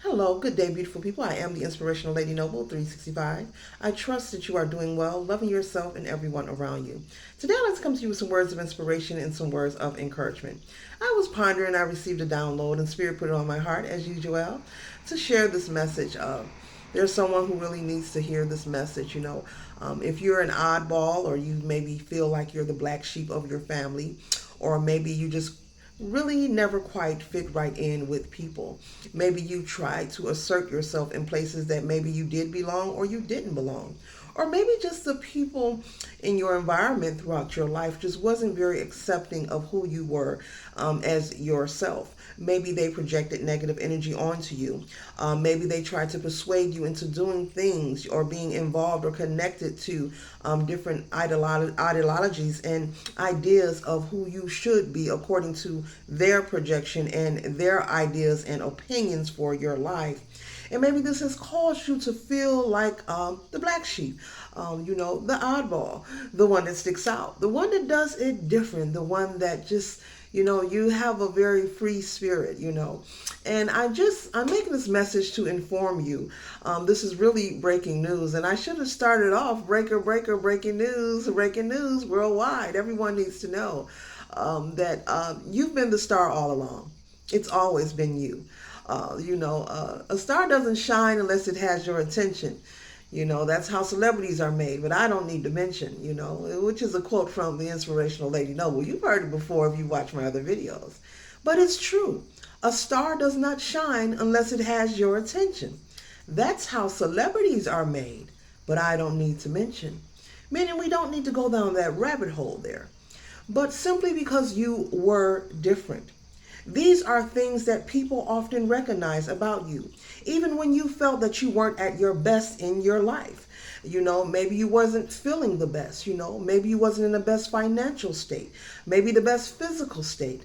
Hello, good day, beautiful people. I am the inspirational Ladynoble 365. I trust that you are doing well, loving yourself and everyone around you. Today, let's come to you with some words of inspiration and some words of encouragement. I was pondering, I received a download, and Spirit put it on my heart, as usual, to share this message. There's someone who really needs to hear this message. If you're an oddball, or you maybe feel like you're the black sheep of your family, or maybe you just really never quite fit right in with people. Maybe you tried to assert yourself in places that maybe you did belong or you didn't belong. Or maybe just the people in your environment throughout your life just wasn't very accepting of who you were as yourself. Maybe they projected negative energy onto you. Maybe they tried to persuade you into doing things or being involved or connected to different ideologies and ideas of who you should be according to their projection and their ideas and opinions for your life. And maybe this has caused you to feel like the black sheep, the oddball, the one that sticks out, the one that does it different, the one that just, you have a very free spirit, And I'm making this message to inform you. This is really breaking news. And I should have started off breaking news worldwide. Everyone needs to know that you've been the star all along. It's always been you. A star doesn't shine unless it has your attention. That's how celebrities are made, but I don't need to mention, which is a quote from the inspirational Ladynoble. You've heard it before if you watch my other videos. But it's true. A star does not shine unless it has your attention. That's how celebrities are made, but I don't need to mention. Meaning we don't need to go down that rabbit hole there. But simply because you were different. These are things that people often recognize about you, even when you felt that you weren't at your best in your life. Maybe you wasn't feeling the best, maybe you wasn't in the best financial state, maybe the best physical state,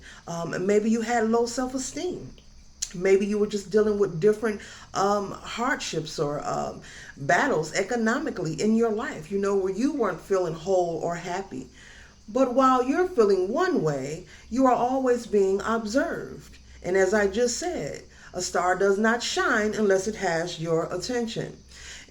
maybe you had low self-esteem. Maybe you were just dealing with different hardships or battles economically in your life, where you weren't feeling whole or happy. But while you're feeling one way, you are always being observed. And as I just said, a star does not shine unless it has your attention.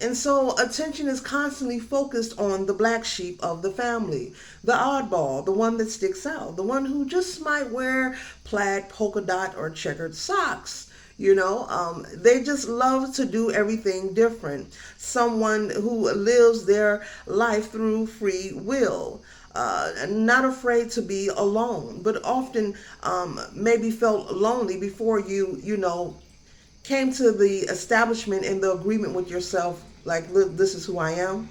And so attention is constantly focused on the black sheep of the family, the oddball, the one that sticks out, the one who just might wear plaid, polka dot, or checkered socks. They just love to do everything different. Someone who lives their life through free will. Not afraid to be alone, but often maybe felt lonely before you came to the establishment and the agreement with yourself, like, look, this is who I am.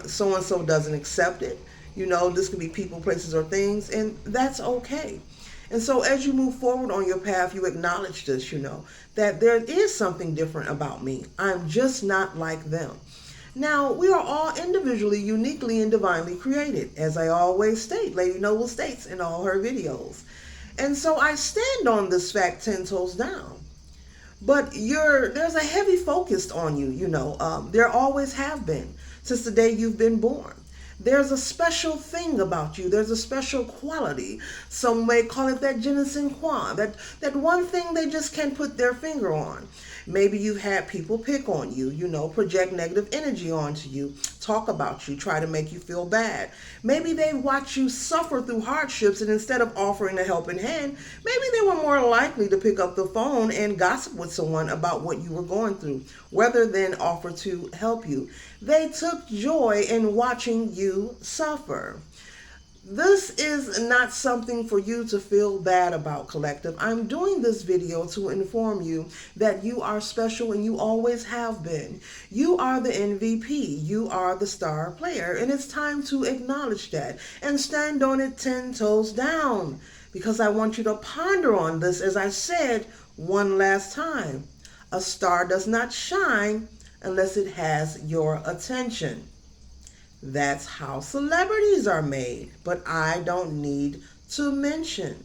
So-and-so doesn't accept it. This could be people, places, or things, and that's okay. And so as you move forward on your path, you acknowledge this, that there is something different about me. I'm just not like them. Now, we are all individually, uniquely, and divinely created, as I always state, Ladynoble states in all her videos. And so I stand on this fact 10 toes down. But there's a heavy focus on you, there always have been, since the day you've been born. There's a special thing about you. There's a special quality. Some may call it that je ne sais quoi, that one thing they just can't put their finger on. Maybe you've had people pick on you, project negative energy onto you, talk about you, try to make you feel bad. Maybe they watch you suffer through hardships, and instead of offering a helping hand, maybe they were more likely to pick up the phone and gossip with someone about what you were going through, rather than offer to help you. They took joy in watching you suffer. This is not something for you to feel bad about, collective. I'm doing this video to inform you that you are special and you always have been. You are the MVP. You are the star player. And it's time to acknowledge that and stand on it 10 toes down, because I want you to ponder on this, as I said one last time. A star does not shine unless it has your attention. That's how celebrities are made, but I don't need to mention.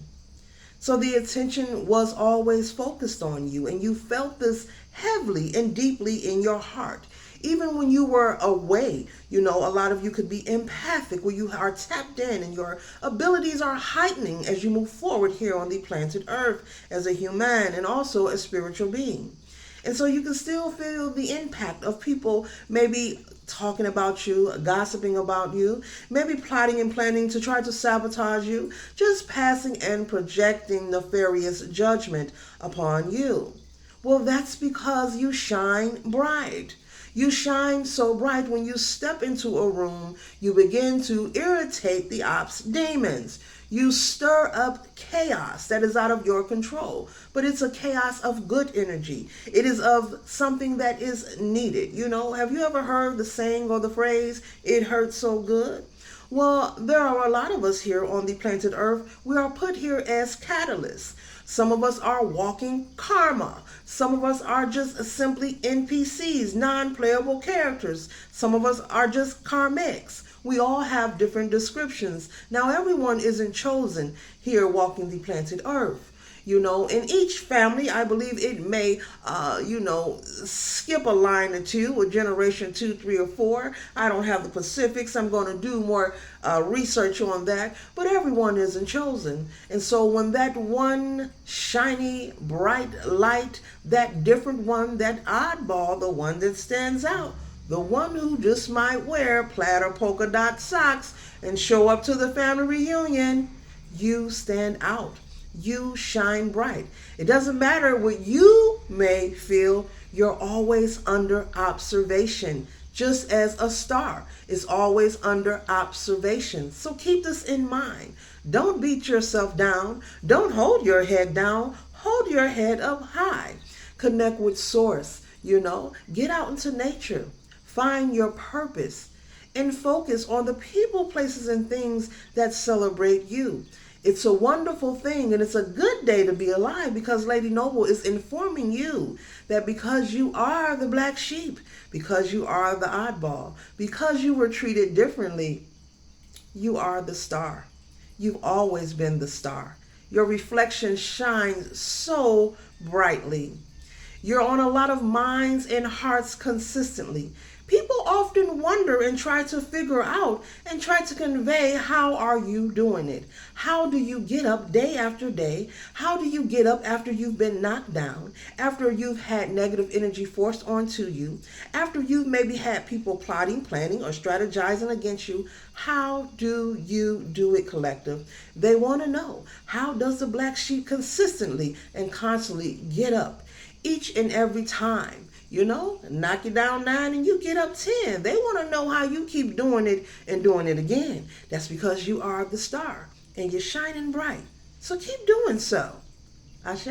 So the attention was always focused on you, and you felt this heavily and deeply in your heart. Even when you were away, a lot of you could be empathic, where you are tapped in and your abilities are heightening as you move forward here on the planet Earth as a human and also a spiritual being. And so you can still feel the impact of people maybe talking about you, gossiping about you, maybe plotting and planning to try to sabotage you, just passing and projecting nefarious judgment upon you. Well, that's because you shine bright. You shine so bright when you step into a room, you begin to irritate the ops demons. You stir up chaos that is out of your control, but it's a chaos of good energy. It is of something that is needed. Have you ever heard the saying or the phrase, it hurts so good? Well, there are a lot of us here on the planet Earth. We are put here as catalysts. Some of us are walking karma. Some of us are just simply NPCs, non-playable characters. Some of us are just karmics. We all have different descriptions. Now, everyone isn't chosen here walking the planet Earth. In each family, I believe it may, skip a line or two, a generation 2, 3, or 4. I don't have the specifics. I'm going to do more research on that. But everyone isn't chosen. And so when that one shiny, bright light, that different one, that oddball, the one that stands out, the one who just might wear plaid or polka dot socks and show up to the family reunion, you stand out. You shine bright. It doesn't matter what you may feel, you're always under observation, just as a star is always under observation. So keep this in mind. Don't beat yourself down. Don't hold your head down. Hold your head up high. Connect with Source, Get out into nature. Find your purpose and focus on the people, places, and things that celebrate you. It's a wonderful thing, and it's a good day to be alive because Lady Noble is informing you that because you are the black sheep, because you are the oddball, because you were treated differently, you are the star. You've always been the star. Your reflection shines so brightly. You're on a lot of minds and hearts consistently. People often wonder and try to figure out and try to convey, how are you doing it? How do you get up day after day? How do you get up after you've been knocked down, after you've had negative energy forced onto you, after you've maybe had people plotting, planning, or strategizing against you? How do you do it, collective? They want to know, how does the black sheep consistently and constantly get up each and every time? Knock you down 9 and you get up 10. They want to know how you keep doing it and doing it again. That's because you are the star and you're shining bright. So keep doing so. Ashe.